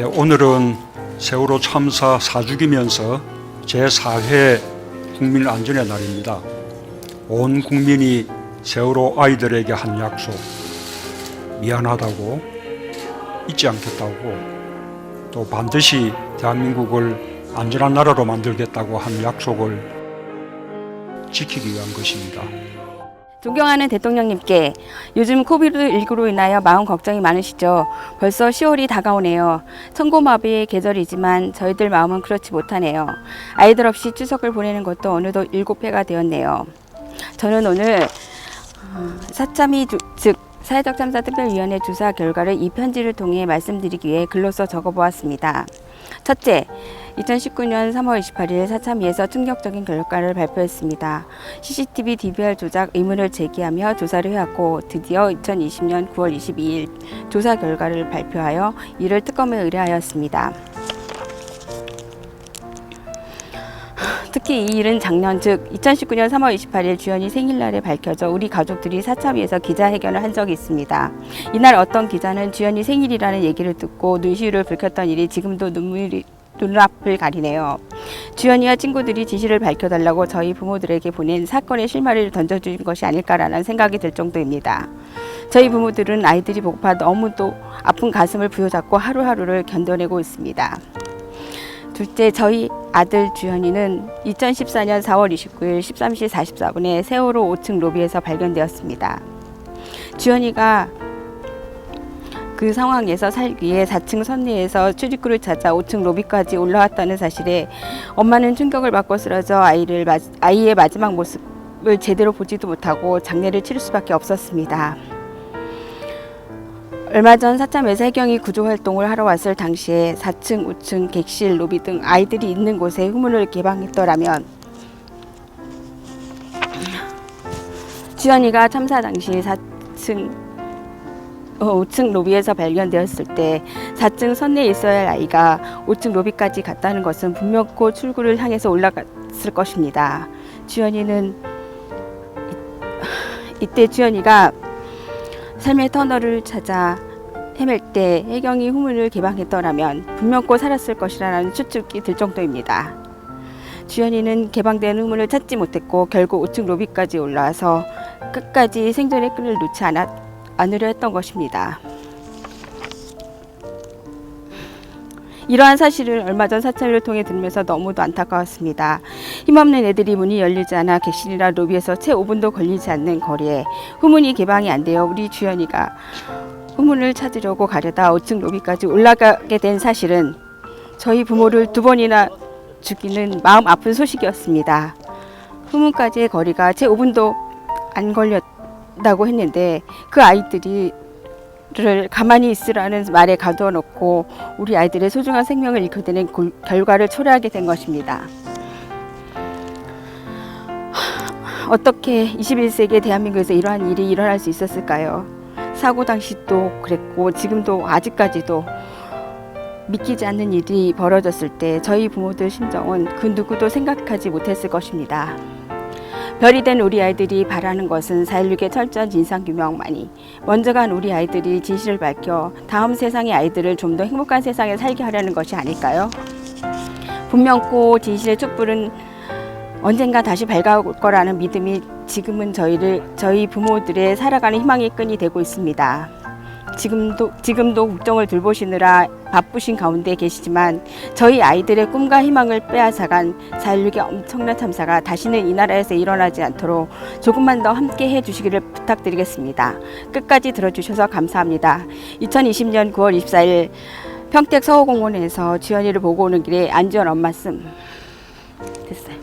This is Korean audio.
오늘은 세월호 참사 4주기면서 제4회 국민안전의 날입니다. 온 국민이 세월호 아이들에게 한 약속, 미안하다고, 잊지 않겠다고, 또 반드시 대한민국을 안전한 나라로 만들겠다고 한 약속을 지키기 위한 것입니다. 존경하는 대통령님께 요즘 코비드19로 인하여 마음 걱정이 많으시죠? 벌써 10월이 다가오네요. 천고마비의 계절이지만 저희들 마음은 그렇지 못하네요. 아이들 없이 추석을 보내는 것도 어느덧 7회가 되었네요. 저는 오늘 사참위 즉 사회적 참사 특별위원회 조사 결과를 이 편지를 통해 말씀드리기 위해 글로써 적어보았습니다. 첫째, 2019년 3월 28일 사참위에서 충격적인 결과를 발표했습니다. CCTV DVR 조작 의문을 제기하며 조사를 해왔고 드디어 2020년 9월 22일 조사 결과를 발표하여 이를 특검에 의뢰하였습니다. 특히 이 일은 작년 즉 2019년 3월 28일 주연이 생일날에 밝혀져 우리 가족들이 사참위에서 기자회견을 한 적이 있습니다. 이날 어떤 기자는 주연이 생일이라는 얘기를 듣고 눈시울을 붉혔던 일이 지금도 눈앞을 가리네요. 주연이와 친구들이 진실을 밝혀달라고 저희 부모들에게 보낸 사건의 실마리를 던져준 것이 아닐까라는 생각이 들 정도입니다. 저희 부모들은 아이들이 보고파 너무도 아픈 가슴을 부여잡고 하루하루를 견뎌내고 있습니다. 둘째, 저희 아들 주연이는 2014년 4월 29일 13시 44분에 세월호 5층 로비에서 발견되었습니다. 주연이가 그 상황에서 살기 위해 4층 선내에서 출입구를 찾아 5층 로비까지 올라왔다는 사실에 엄마는 충격을 받고 쓰러져 아이의 마지막 모습을 제대로 보지도 못하고 장례를 치를 수밖에 없었습니다. 얼마 전 사참에서 해경이 구조활동을 하러 왔을 당시에 4층, 5층, 객실, 로비 등 아이들이 있는 곳에 후문을 개방했더라면 주연이가 참사 당시 5층 로비에서 발견되었을 때 4층 선내에 있어야 할 아이가 5층 로비까지 갔다는 것은 분명코 출구를 향해서 올라갔을 것입니다. 이때 주연이가 삶의 터널을 찾아 헤맬 때 해경이 후문을 개방했더라면 분명코 살았을 것이라는 추측이 들 정도입니다. 주연이는 개방된 후문을 찾지 못했고 결국 5층 로비까지 올라와서 끝까지 생존의 끈을 놓지 않으려 했던 것입니다. 이러한 사실을 얼마 전 사찰을 통해 들으면서 너무도 안타까웠습니다. 힘없는 애들이 문이 열리지 않아 객실이나 로비에서 채 5분도 걸리지 않는 거리에 후문이 개방이 안 되어 우리 주연이가 후문을 찾으려고 가려다 5층 로비까지 올라가게 된 사실은 저희 부모를 2번이나 죽이는 마음 아픈 소식이었습니다. 후문까지의 거리가 채 5분도 안 걸렸다고 했는데 그 아이들을 가만히 있으라는 말에 가둬놓고 우리 아이들의 소중한 생명을 잃게되는 결과를 초래하게 된 것입니다. 어떻게 21세기 대한민국에서 이러한 일이 일어날 수 있었을까요? 사고 당시도 그랬고 지금도 아직까지도 믿기지 않는 일이 벌어졌을 때 저희 부모들 심정은 그 누구도 생각하지 못했을 것입니다. 별이 된 우리 아이들이 바라는 것은 4.16의 철저한 진상규명만이 먼저 간 우리 아이들이 진실을 밝혀 다음 세상의 아이들을 좀 더 행복한 세상에 살게 하려는 것이 아닐까요? 분명코 진실의 촛불은 언젠가 다시 밝아올 거라는 믿음이 지금은 저희 부모들의 살아가는 희망의 끈이 되고 있습니다. 지금도 국정을 돌보시느라 바쁘신 가운데 계시지만 저희 아이들의 꿈과 희망을 빼앗아간 4.16의 엄청난 참사가 다시는 이 나라에서 일어나지 않도록 조금만 더 함께 해주시기를 부탁드리겠습니다. 끝까지 들어주셔서 감사합니다. 2020년 9월 24일 평택 서호공원에서 주연이를 보고 오는 길에 안지원 엄마 됐어요.